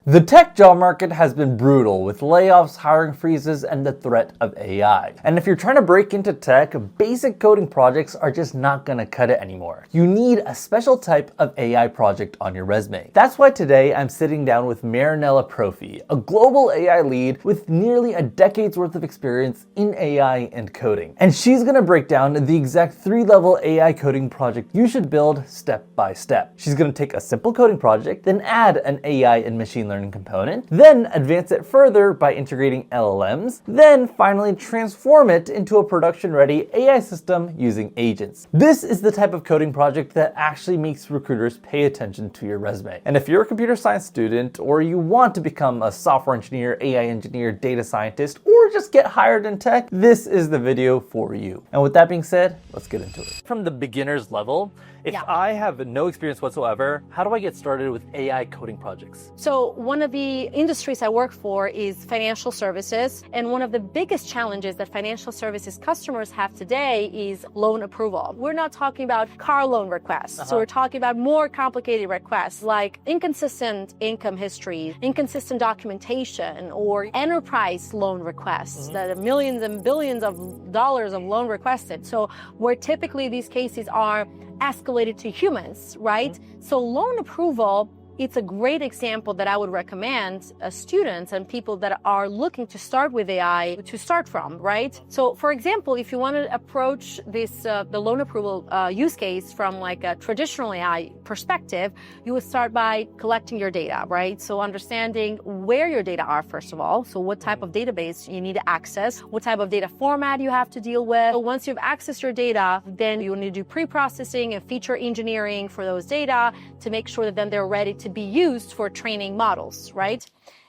The tech job market has been brutal with layoffs, hiring freezes, and the threat of AI. And if you're trying to break into tech, basic coding projects are just not gonna cut it anymore. You need a special type of AI project on your resume. That's why today I'm sitting down with Marinella Profi, a global AI lead with nearly a decade's worth of experience in AI and coding. And she's gonna break down the exact 3-level AI coding project you should build step by step. She's gonna take a simple coding project, then add an AI and machine learning component, then advance it further by integrating LLMs, then finally transform it into a production-ready AI system using agents. This is the type of coding project that actually makes recruiters pay attention to your resume. And if you're a computer science student, or you want to become a software engineer, AI engineer, data scientist, or just get hired in tech, this is the video for you. And with that being said, let's get into it. From the beginner's level, if I have no experience whatsoever, how do I get started with AI coding projects? So one of the industries I work for is financial services. And one of the biggest challenges that financial services customers have today is loan approval. We're not talking about car loan requests. So we're talking about more complicated requests like inconsistent income history, inconsistent documentation, or enterprise loan requests that are millions and billions of dollars of loan requested. So where typically these cases are escalated to humans, right? So loan approval, it's a great example that I would recommend students and people that are looking to start with AI to start from, right? So for example, if you want to approach this, the loan approval use case from like a traditional AI perspective, you would start by collecting your data, right? So understanding where your data are, first of all. So what type of database you need to access, what type of data format you have to deal with. So once you've accessed your data, then you need to do pre-processing and feature engineering for those data to make sure that then they're ready to be used for training models, right?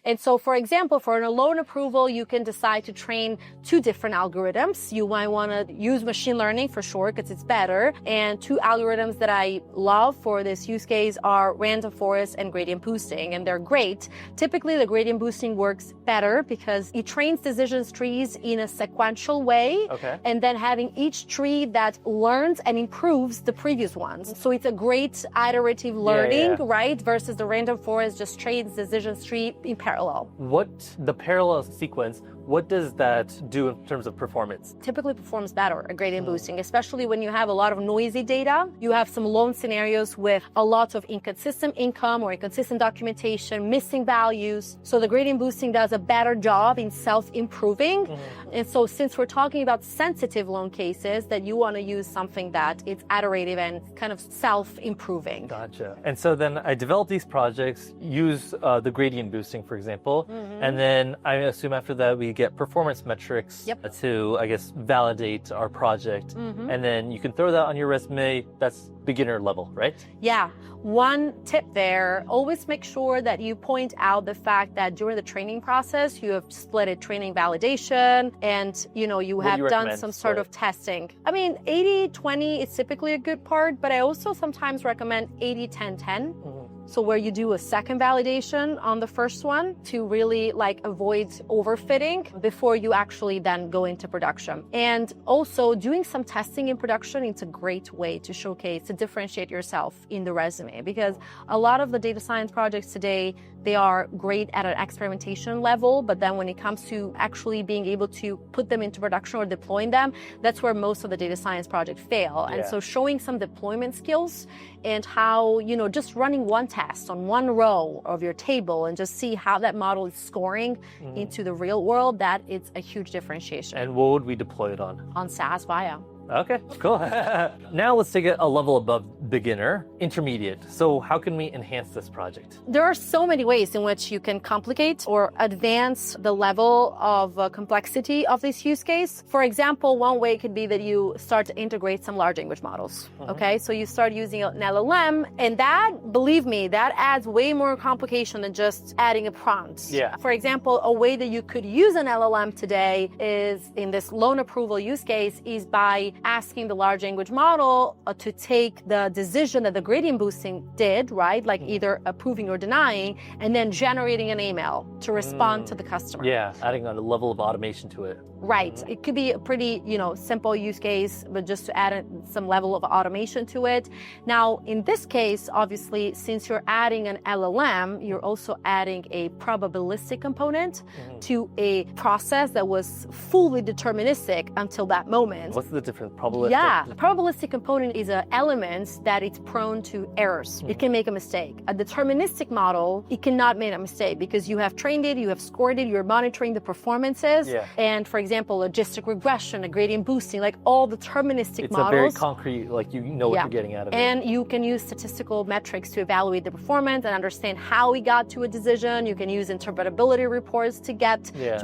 And so, for example, for a loan approval, you can decide to train 2 different algorithms. You might want to use machine learning for sure, because it's better. And 2 algorithms that I love for this use case are random forest and gradient boosting, and they're great. Typically, the gradient boosting works better because it trains decision trees in a sequential way, and then having each tree that learns and improves the previous ones. So it's a great iterative learning, right? Versus the random forest just trains decision tree in parallel. The parallel sequence, what does that do in terms of performance? Typically performs better at gradient boosting, especially when you have a lot of noisy data. You have some loan scenarios with a lot of inconsistent income or inconsistent documentation, missing values. So the gradient boosting does a better job in self-improving. And so since we're talking about sensitive loan cases, that you want to use something that is iterative and kind of self-improving. Gotcha. And so then I develop these projects, use the gradient boosting, for example, and then I assume after that we get performance metrics to, I guess, validate our project. And then you can throw that on your resume. That's beginner level, right? Yeah. One tip there, always make sure that you point out the fact that during the training process, you have split it training validation and, you have done some sort of testing. I mean, 80-20 is typically a good part, but I also sometimes recommend 80-10-10. So where you do a second validation on the first one to really avoid overfitting before you actually then go into production. And also doing some testing in production, it's a great way to showcase, to differentiate yourself in the resume, because a lot of the data science projects today, they are great at an experimentation level, but then when it comes to actually being able to put them into production or deploying them, that's where most of the data science projects fail. And so showing some deployment skills and how, just running one test on one row of your table and just see how that model is scoring into the real world, that is a huge differentiation. And what would we deploy it on? On SaaS Via. Okay, cool. Now let's take it a level above beginner, intermediate. So how can we enhance this project? There are so many ways in which you can complicate or advance the level of complexity of this use case. For example, one way could be that you start to integrate some large language models. Okay, so you start using an LLM, and that, believe me, that adds way more complication than just adding a prompt. For example, a way that you could use an LLM today is in this loan approval use case is by asking the large language model to take the decision that the gradient boosting did, right? Like either approving or denying, and then generating an email to respond to the customer. Yeah, adding a level of automation to it. Right. It could be a pretty, simple use case, but just to add some level of automation to it. Now, in this case, obviously, since you're adding an LLM, you're also adding a probabilistic component to a process that was fully deterministic until that moment. What's the difference? Probabilistic? Yeah, a probabilistic component is an element that it's prone to errors. It can make a mistake. A deterministic model, it cannot make a mistake because you have trained it, you have scored it, you're monitoring the performances. Yeah. And for example, logistic regression, a gradient boosting, like all deterministic models. It's a very concrete, like you know what you're getting out of it. And you can use statistical metrics to evaluate the performance and understand how we got to a decision. You can use interpretability reports to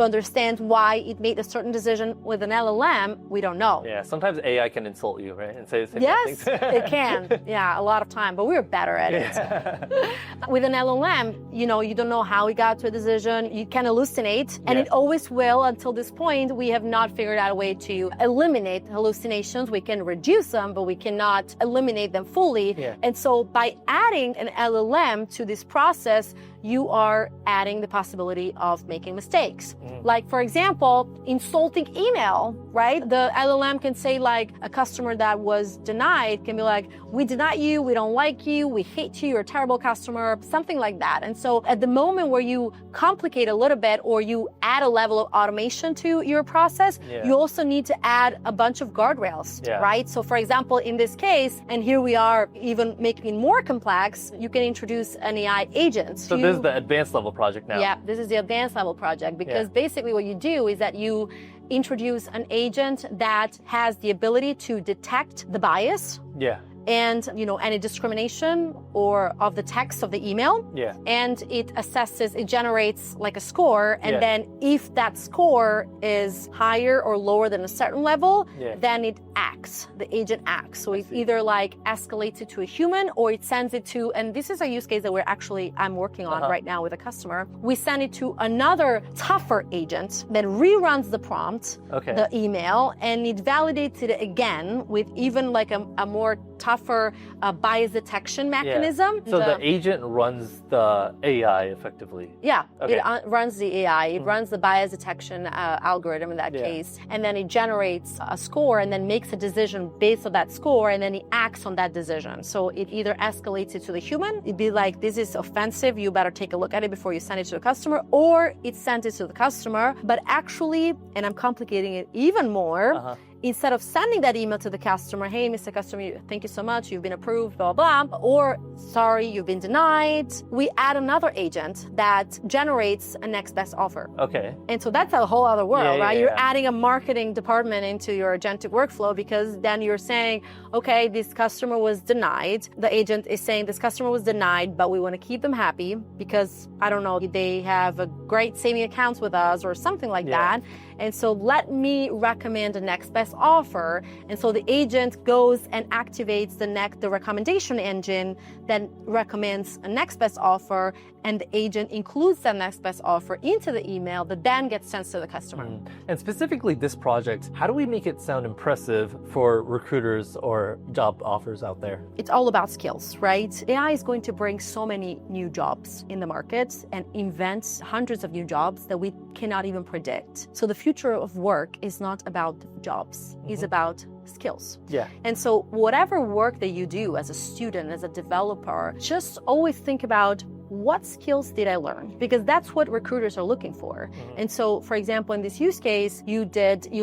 understand why it made a certain decision. With an LLM, we don't know. Yeah, sometimes AI can insult you, right? And say the same yes, things. it can. Yeah, a lot of time, but we're better at it. With an LLM, you don't know how it got to a decision. You can hallucinate, and it always will. Until this point, we have not figured out a way to eliminate hallucinations. We can reduce them, but we cannot eliminate them fully. Yeah. And so by adding an LLM to this process, you are adding the possibility of making mistakes. Like, for example, insulting email, right? The LLM can say, like, a customer that was denied can be like, we deny you, we don't like you, we hate you, you're a terrible customer, something like that. And so at the moment where you complicate a little bit or you add a level of automation to your process, you also need to add a bunch of guardrails, right? So for example, in this case, and here we are even making it more complex, you can introduce an AI agent. So this is the advanced level project now. Yeah, this is the advanced level project because basically what you do is that you introduce an agent that has the ability to detect the bias. Yeah. And any discrimination or of the text of the email. Yeah. And it assesses, it generates like a score, and then if that score is higher or lower than a certain level, then it acts. The agent acts. So it either like escalates it to a human or it sends it to, and this is a use case that I'm working on right now with a customer. We send it to another tougher agent that reruns the prompt, the email, and it validates it again with even like a more tougher bias detection mechanism. So the agent runs the AI effectively. Yeah, it runs the AI. It runs the bias detection algorithm in that case. And then it generates a score and then makes a decision based on that score, and then it acts on that decision. So it either escalates it to the human, it'd be like, this is offensive, you better take a look at it before you send it to the customer, or it sent it to the customer. But actually, and I'm complicating it even more, instead of sending that email to the customer, hey, Mr. Customer, thank you so much, you've been approved, blah, blah, blah, or sorry, you've been denied, we add another agent that generates a next best offer. Okay. And so that's a whole other world, right? You're adding a marketing department into your agentic workflow because then you're saying, okay, this customer was denied. The agent is saying this customer was denied, but we want to keep them happy because, I don't know, they have a great saving accounts with us or something like that. And so let me recommend the next best offer. And so the agent goes and activates the recommendation engine that recommends a next best offer, and the agent includes that next best offer into the email that then gets sent to the customer. And specifically this project, how do we make it sound impressive for recruiters or job offers out there? It's all about skills, right? AI is going to bring so many new jobs in the market and invent hundreds of new jobs that we cannot even predict. So the future of work is not about jobs, it's about skills. Yeah. And so whatever work that you do as a student, as a developer, just always think about, what skills did I learn? Because that's what recruiters are looking for. And so, for example, in this use case, you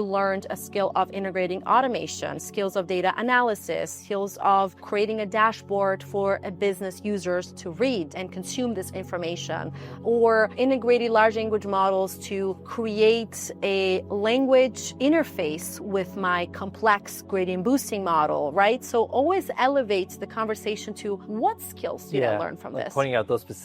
learned a skill of integrating automation, skills of data analysis, skills of creating a dashboard for a business users to read and consume this information, or integrating large language models to create a language interface with my complex gradient boosting model, right? So always elevate the conversation to, what skills did I learn from this? Pointing out those specifics.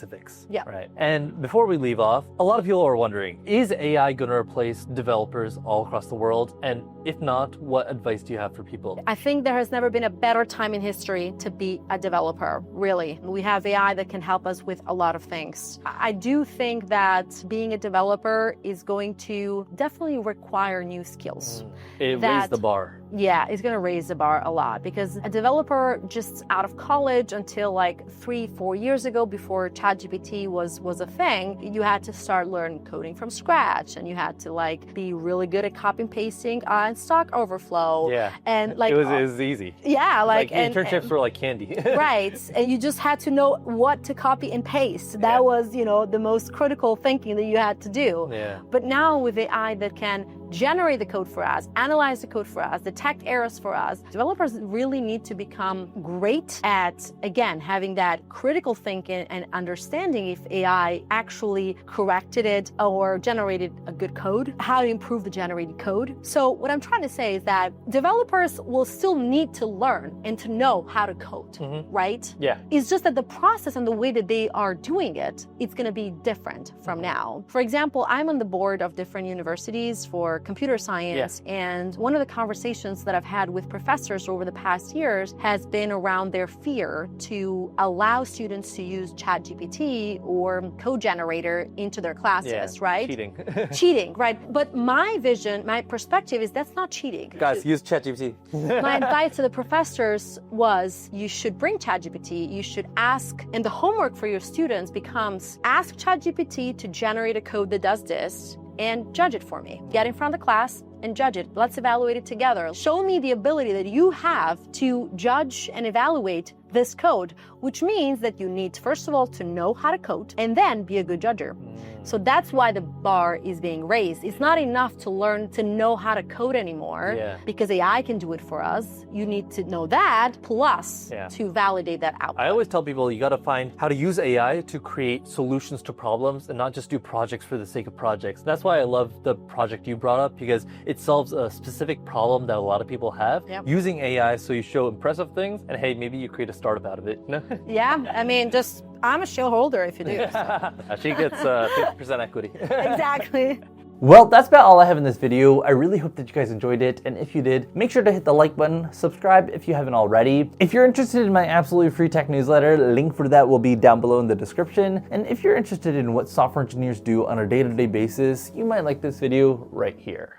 Yeah. Right. And before we leave off, a lot of people are wondering, is AI going to replace developers all across the world? And if not, what advice do you have for people? I think there has never been a better time in history to be a developer, really. We have AI that can help us with a lot of things. I do think that being a developer is going to definitely require new skills. It raised the bar. Yeah, it's gonna raise the bar a lot because a developer just out of college until like 3-4 years ago, before ChatGPT was a thing, you had to start learning coding from scratch, and you had to like be really good at copy and pasting on Stack Overflow. Yeah, and like it was easy. Yeah, like internships were like candy. Right, and you just had to know what to copy and paste. That was, you know, the most critical thinking that you had to do. Yeah. But now with AI that can generate the code for us, analyze the code for us, detect errors for us, developers really need to become great at, again, having that critical thinking and understanding if AI actually corrected it or generated a good code, how to improve the generated code. So what I'm trying to say is that developers will still need to learn and to know how to code, right? Yeah. It's just that the process and the way that they are doing it, it's going to be different from now. For example, I'm on the board of different universities for computer science, and one of the conversations that I've had with professors over the past years has been around their fear to allow students to use ChatGPT or code generator into their classes, right? Cheating. Cheating, right? But my vision, my perspective is that's not cheating. Guys, use ChatGPT. My advice to the professors was you should bring ChatGPT, you should ask, and the homework for your students becomes ask ChatGPT to generate a code that does this and judge it for me. Get in front of the class and judge it. Let's evaluate it together. Show me the ability that you have to judge and evaluate this code, which means that you need, first of all, to know how to code and then be a good judger. So that's why the bar is being raised. It's not enough to learn to know how to code anymore because AI can do it for us. You need to know that plus to validate that output. I always tell people you got to find how to use AI to create solutions to problems and not just do projects for the sake of projects. That's why I love the project you brought up, because it solves a specific problem that a lot of people have using AI. So you show impressive things and hey, maybe you create a startup out of it. Yeah, I mean, just I'm a shareholder if you do. She gets 50% equity. Exactly. Well, that's about all I have in this video. I really hope that you guys enjoyed it, and if you did, make sure to hit the like button, subscribe if you haven't already. If you're interested in my absolutely free tech newsletter, link for that will be down below in the description. And if you're interested in what software engineers do on a day-to-day basis, you might like this video right here.